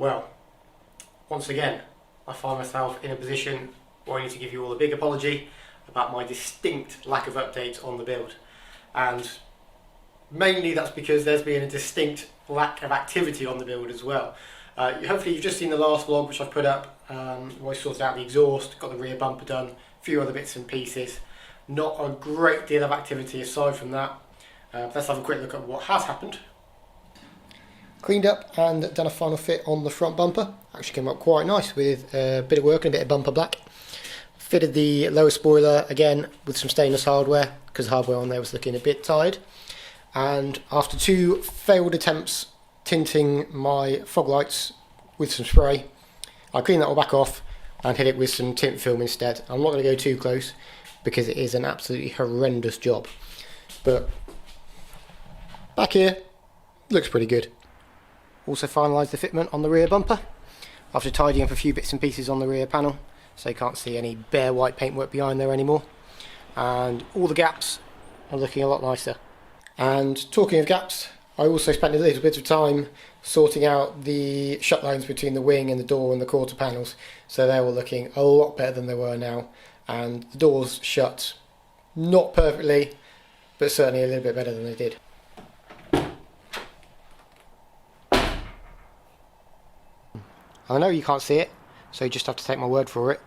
Well, once again, I find myself in a position where I need to give you all a big apology about my distinct lack of updates on the build. And mainly that's because there's been a distinct lack of activity on the build as well. Hopefully you've just seen the last vlog which I've put up, where I sorted out the exhaust, got the rear bumper done, a few other bits and pieces. Not a great deal of activity aside from that. Let's have a quick look at what has happened. Cleaned up and done a final fit on the front bumper. Actually came up quite nice with a bit of work and a bit of bumper black. Fitted the lower spoiler again with some stainless hardware because the hardware on there was looking a bit tired. And after 2 failed attempts tinting my fog lights with some spray, I cleaned that all back off and hit it with some tint film instead. I'm not going to go too close because it is an absolutely horrendous job. But back here, looks pretty good. Also finalised the fitment on the rear bumper after tidying up a few bits and pieces on the rear panel, so you can't see any bare white paintwork behind there anymore. And all the gaps are looking a lot nicer. And talking of gaps, I also spent a little bit of time sorting out the shut lines between the wing and the door and the quarter panels, so they're all looking a lot better than they were now. And the doors shut not perfectly, but certainly a little bit better than they did. I know you can't see it, so you just have to take my word for it,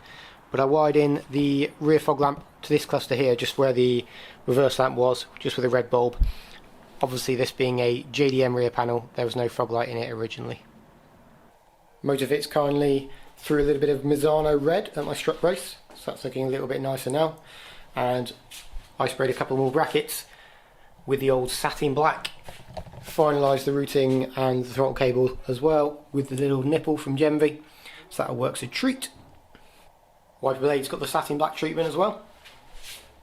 but I wired in the rear fog lamp to this cluster here, just where the reverse lamp was, just with a red bulb. Obviously this being a JDM rear panel, there was no fog light in it originally. Motorfits kindly threw a little bit of Misano red at my strut brace, so that's looking a little bit nicer now. And I sprayed a couple more brackets with the old satin black. Finalised the routing and the throttle cable as well with the little nipple from Genvi, so that works a treat. Wiper blade's got the satin black treatment as well.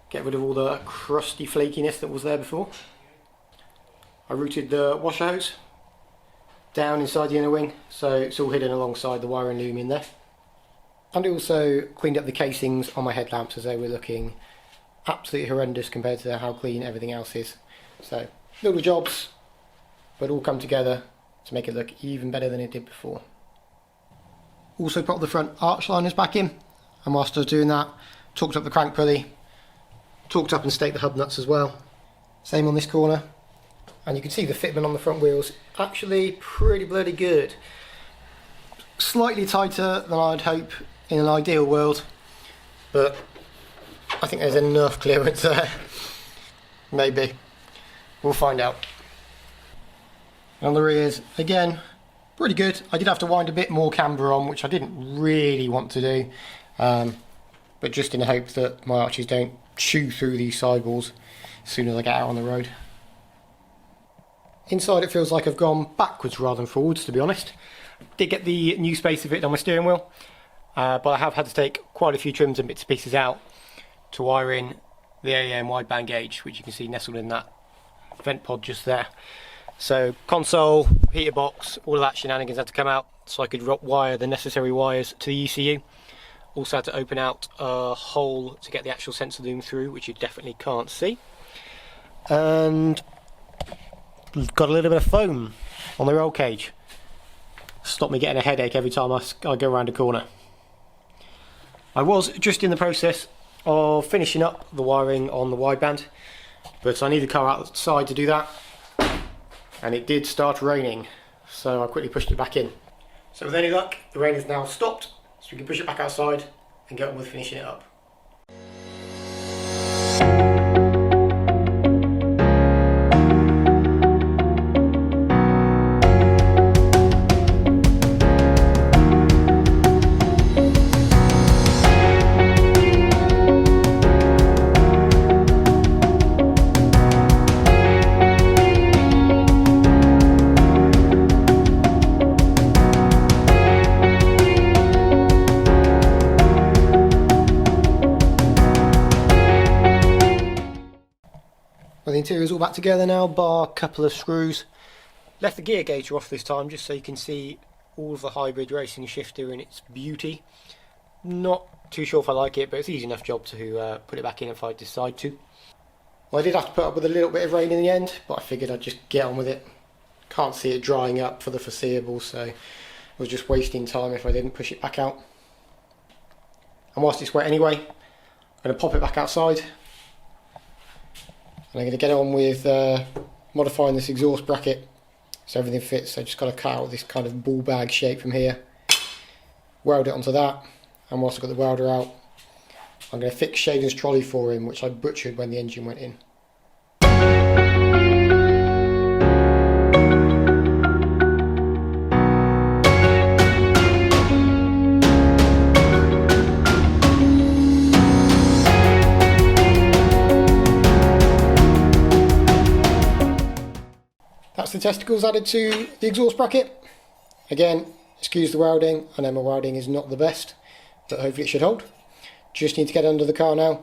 Get rid of all the crusty flakiness that was there before. I routed the washer hose down inside the inner wing, so it's all hidden alongside the wiring loom in there. And I also cleaned up the casings on my headlamps as they were looking absolutely horrendous compared to how clean everything else is. So little jobs, but all come together to make it look even better than it did before. Also put the front arch liners back in, and whilst I was doing that, torqued up the crank pulley, torqued up and staked the hub nuts as well. Same on this corner, and you can see the fitment on the front wheels actually pretty bloody good. Slightly tighter than I'd hope in an ideal world, but I think there's enough clearance there. Maybe. We'll find out. On the rears, again, pretty good. I did have to wind a bit more camber on, which I didn't really want to do, but just in the hope that my arches don't chew through these sidewalls as soon as I get out on the road. Inside it feels like I've gone backwards rather than forwards, to be honest. Did get the new spacer fitted on my steering wheel, but I have had to take quite a few trims and bits and pieces out to wire in the AAM wideband gauge, which you can see nestled in that vent pod just there. So console, heater box, all of that shenanigans had to come out so I could wire the necessary wires to the ECU. Also had to open out a hole to get the actual sensor loom through, which you definitely can't see. And got a little bit of foam on the roll cage. Stopped me getting a headache every time I go around a corner. I was just in the process of finishing up the wiring on the wideband, but I need the car outside to do that. And it did start raining, so I quickly pushed it back in. So with any luck, the rain is now stopped, so we can push it back outside and get on with finishing it up. Well, the interior is all back together now, bar a couple of screws. Left the gear gauger off this time just so you can see all of the hybrid racing shifter in its beauty. Not too sure if I like it, but it's an easy enough job to put it back in if I decide to. Well, I did have to put up with a little bit of rain in the end, but I figured I'd just get on with it. Can't see it drying up for the foreseeable, so was just wasting time if I didn't push it back out. And whilst it's wet anyway, I'm going to pop it back outside, and I'm going to get on with modifying this exhaust bracket so everything fits. So just got to cut out this kind of ball bag shape from here, weld it onto that, and whilst I've got the welder out, I'm going to fix Shaden's trolley for him, which I butchered when the engine went in. That's the testicles added to the exhaust bracket. Again, excuse the welding, I know my welding is not the best, but hopefully it should hold. Just need to get under the car now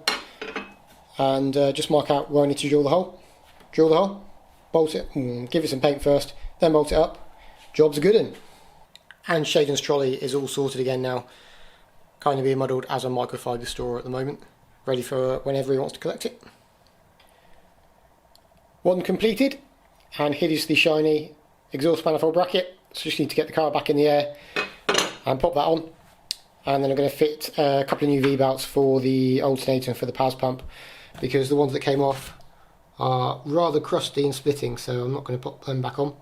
and just mark out where I need to drill the hole. Drill the hole, bolt it, give it some paint first, then bolt it up. Job's a good one. And Shaden's trolley is all sorted again now. Kind of being muddled as a microfiber store at the moment, ready for whenever he wants to collect it. One completed, and here is the shiny exhaust manifold bracket. So just need to get the car back in the air and pop that on. And then I'm going to fit a couple of new V-belts for the alternator and for the PAS pump, because the ones that came off are rather crusty and splitting, so I'm not going to put them back on.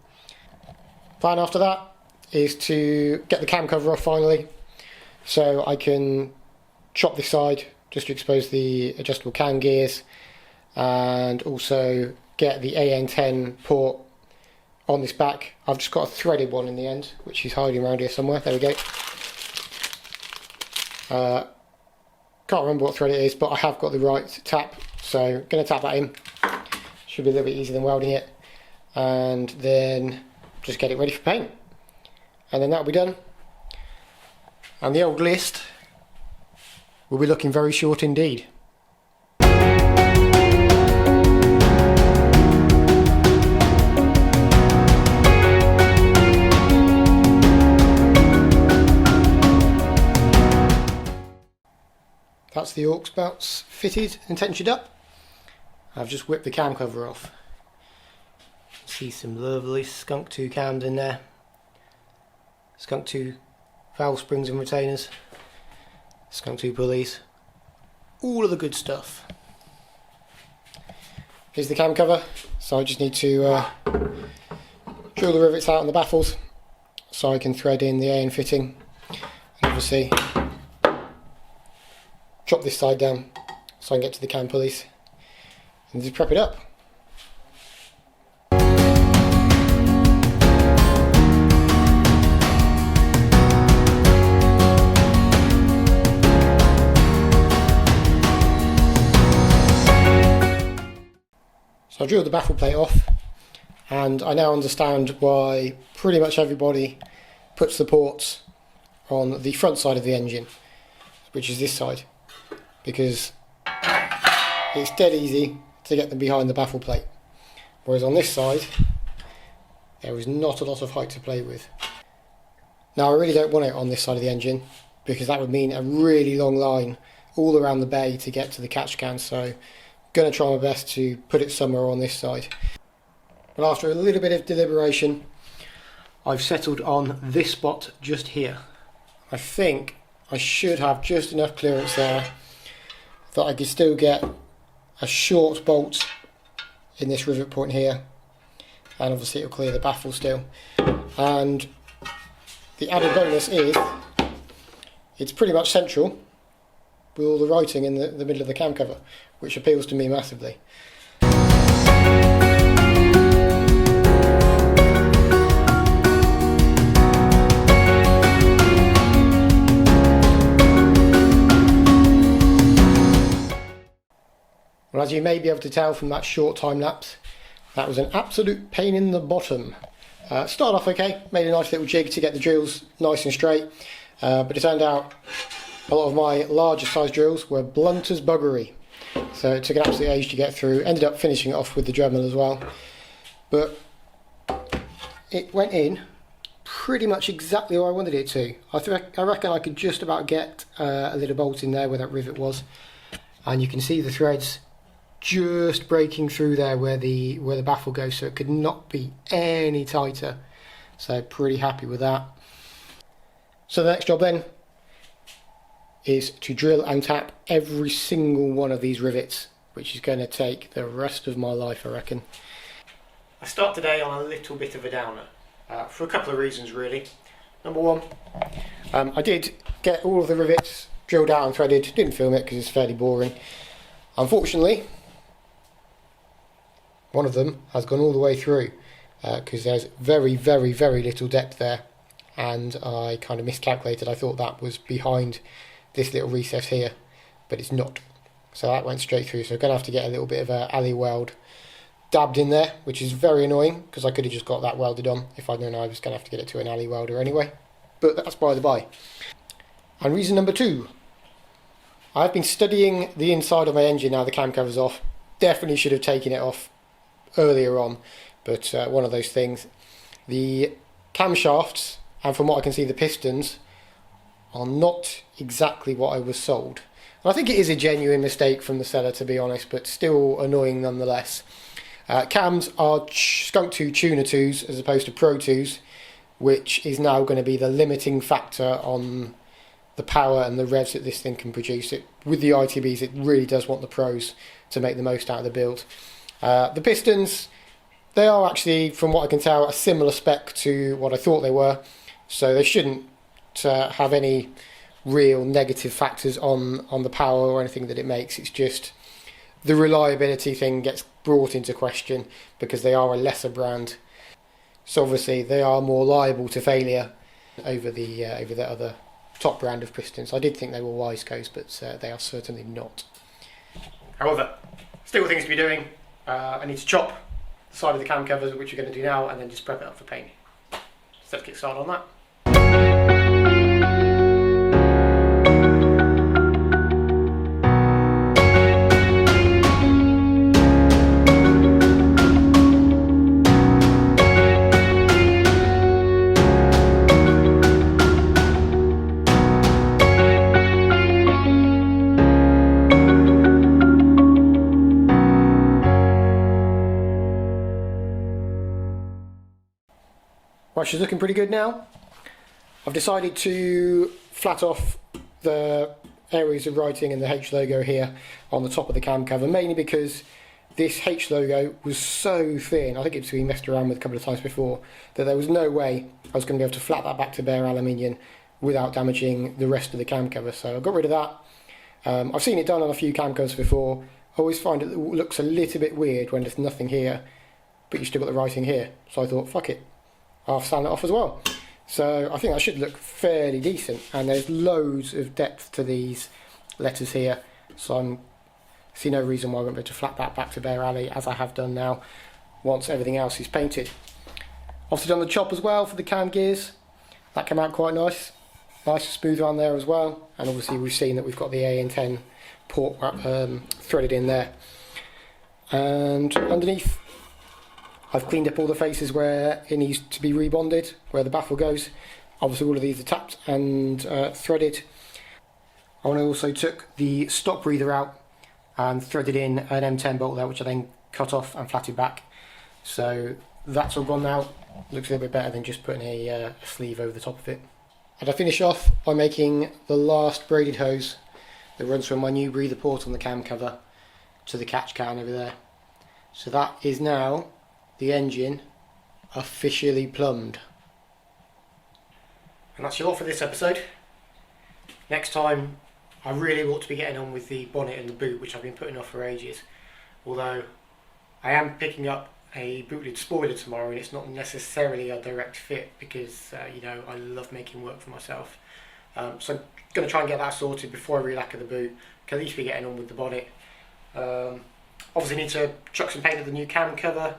Plan after that is to get the cam cover off finally, so I can chop this side just to expose the adjustable cam gears, and also get the AN10 port on this back. I've just got a threaded one in the end, which is hiding around here somewhere. There we go. Can't remember what thread it is, but I have got the right tap, so I'm going to tap that in. Should be a little bit easier than welding it, and then just get it ready for paint, and then that'll be done, and the old list will be looking very short indeed. That's the aux belts fitted and tensioned up. I've just whipped the cam cover off. See some lovely Skunk 2 cams in there. Skunk 2 valve springs and retainers. Skunk 2 pulleys. All of the good stuff. Here's the cam cover. So I just need to drill the rivets out on the baffles so I can thread in the AN fitting. And obviously chop this side down so I can get to the cam pulleys and just prep it up. So I drilled the baffle plate off, and I now understand why pretty much everybody puts the ports on the front side of the engine, which is this side, because it's dead easy to get them behind the baffle plate, whereas on this side there is not a lot of height to play with. Now I really don't want it on this side of the engine, because that would mean a really long line all around the bay to get to the catch can, so I'm going to try my best to put it somewhere on this side. But after a little bit of deliberation, I've settled on this spot just here. I think I should have just enough clearance there that I could still get a short bolt in this rivet point here, and obviously it'll clear the baffle still. And the added bonus is it's pretty much central with all the writing in the middle of the cam cover, which appeals to me massively. Well, as you may be able to tell from that short time lapse, that was an absolute pain in the bottom. Started off okay, made a nice little jig to get the drills nice and straight, but it turned out a lot of my larger size drills were blunt as buggery. So it took an absolute age to get through. Ended up finishing it off with the Dremel as well. But it went in pretty much exactly where I wanted it to. I reckon I could just about get a little bolt in there where that rivet was. And you can see the threads just breaking through there where the baffle goes, so it could not be any tighter. So pretty happy with that. So the next job then is to drill and tap every single one of these rivets, which is going to take the rest of my life, I reckon. I start today on a little bit of a downer, for a couple of reasons really. Number one, I did get all of the rivets drilled out and threaded, didn't film it because it's fairly boring. Unfortunately, one of them has gone all the way through because there's very little depth there, and I kind of miscalculated. I thought that was behind this little recess here, but it's not. So that went straight through, so I'm going to have to get a little bit of a alley weld dabbed in there, which is very annoying because I could have just got that welded on if I'd known I was going to have to get it to an alley welder anyway. But that's by the by. And reason number two, I've been studying the inside of my engine now the cam cover's off. Definitely should have taken it off earlier on, but one of those things. The camshafts, and from what I can see the pistons, are not exactly what I was sold. And I think it is a genuine mistake from the seller, to be honest, but still annoying nonetheless. Cams are Skunk 2 Tuner 2s as opposed to Pro 2s, which is now going to be the limiting factor on the power and the revs that this thing can produce. With the ITBs, it really does want the Pros to make the most out of the build. The pistons, they are actually, from what I can tell, a similar spec to what I thought they were, so they shouldn't have any real negative factors on the power or anything that it makes. It's just the reliability thing gets brought into question because they are a lesser brand, so obviously they are more liable to failure over the other top brand of pistons. I did think they were Wiseco's, but they are certainly not. However, still things to be doing. I need to chop the side of the cam covers, which we're going to do now, and then just prep it up for paint. So let's get started on that. Right, she's looking pretty good now. I've decided to flat off the areas of writing and the H logo here on the top of the cam cover, mainly because this H logo was so thin, I think it's been messed around with a couple of times before, that there was no way I was going to be able to flat that back to bare aluminium without damaging the rest of the cam cover. So I got rid of that. I've seen it done on a few cam covers before. I always find it looks a little bit weird when there's nothing here, but you still got the writing here. So I thought, fuck it, I'll sand it off as well. So I think that should look fairly decent, and there's loads of depth to these letters here, so I see no reason why I won't be able to flat that back to bare alley as I have done now once everything else is painted. Also done the chop as well for the cam gears. That came out quite nice and smooth around there as well, and obviously we've seen that we've got the AN10 port threaded in there. And underneath, I've cleaned up all the faces where it needs to be rebonded, where the baffle goes. Obviously all of these are tapped and threaded. I also took the stop breather out and threaded in an M10 bolt there, which I then cut off and flatted back. So that's all gone now. Looks a little bit better than just putting a sleeve over the top of it. And I finish off by making the last braided hose that runs from my new breather port on the cam cover to the catch can over there. So that is now the engine officially plumbed. And that's your lot for this episode. Next time I really ought to be getting on with the bonnet and the boot, which I've been putting off for ages. Although I am picking up a boot lid spoiler tomorrow, and it's not necessarily a direct fit because you know, I love making work for myself. So I'm going to try and get that sorted before I re-lacquer the boot. Can at least be getting on with the bonnet. Obviously need to chuck some paint at the new cam cover,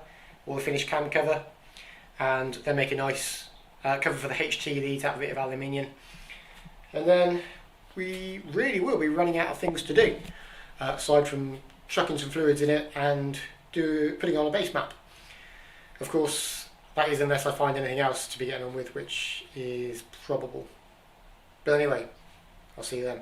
or the finished cam cover, and then make a nice cover for the HT leads out of a bit of aluminium. And then we really will be running out of things to do, aside from chucking some fluids in it and putting on a base map. Of course, that is unless I find anything else to be getting on with, which is probable. But anyway, I'll see you then.